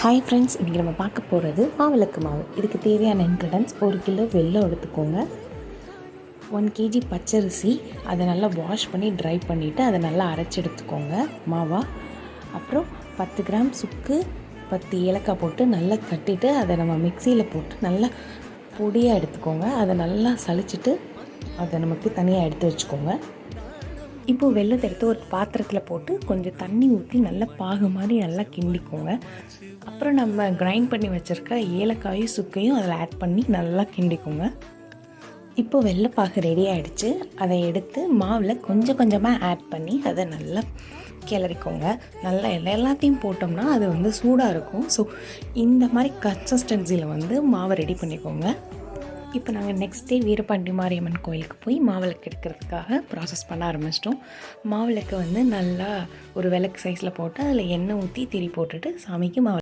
Hi friends, இன்றைக்கி நம்ம பார்க்க போகிறது மாவிளக்கு மாவு. இதுக்கு தேவையான இன்க்ரீடியன்ட்ஸ்: 1 கிலோ வெல்லம் எடுத்துக்கோங்க, 1 கேஜி பச்சரிசி, அதை நல்லா வாஷ் பண்ணி ட்ரை பண்ணிவிட்டு அதை நல்லா அரைச்சி எடுத்துக்கோங்க மாவா. அப்புறம் 10 கிராம் சுக்கு, 10 ஏலக்காய் போட்டு நல்லா தட்டிட்டு அதை நம்ம மிக்சியில் போட்டு நல்லா பொடியாக எடுத்துக்கோங்க. அதை நல்லா சலிச்சிட்டு அதை நமக்கு தனியாக எடுத்து வச்சுக்கோங்க. இப்போது வெல்லத்தை எடுத்து ஒரு பாத்திரத்தில் போட்டு கொஞ்சம் தண்ணி ஊற்றி நல்லா பாகு மாதிரி நல்லா கிண்டிக்கோங்க. அப்புறம் நம்ம கிரைண்ட் பண்ணி வச்சுருக்க ஏலக்காயும் சுக்கையும் அதில் ஆட் பண்ணி நல்லா கிண்டிக்கோங்க. இப்போது வெல்லைப்பாகு ரெடி ஆகிடுச்சு. அதை எடுத்து மாவில் கொஞ்சம் கொஞ்சமாக ஆட் பண்ணி அதை நல்லா கிளறிக்கோங்க. நல்லா எல்லாத்தையும் போட்டோம்னா அது சூடாக இருக்கும். ஸோ இந்த மாதிரி கன்சிஸ்டன்சியில் மாவை ரெடி பண்ணிக்கோங்க. இப்போ நாங்கள் நெக்ஸ்ட் டே வீரபாண்டி மாரியம்மன் கோயிலுக்கு போய் மாவிளக்கு எடுக்கிறதுக்காக ப்ராசஸ் பண்ண ஆரம்பிச்சிட்டோம். மாவிளக்கு நல்லா ஒரு விளக்கு சைஸில் போட்டு அதில் எண்ணெய் ஊற்றி திரி போட்டுட்டு சாமிக்கு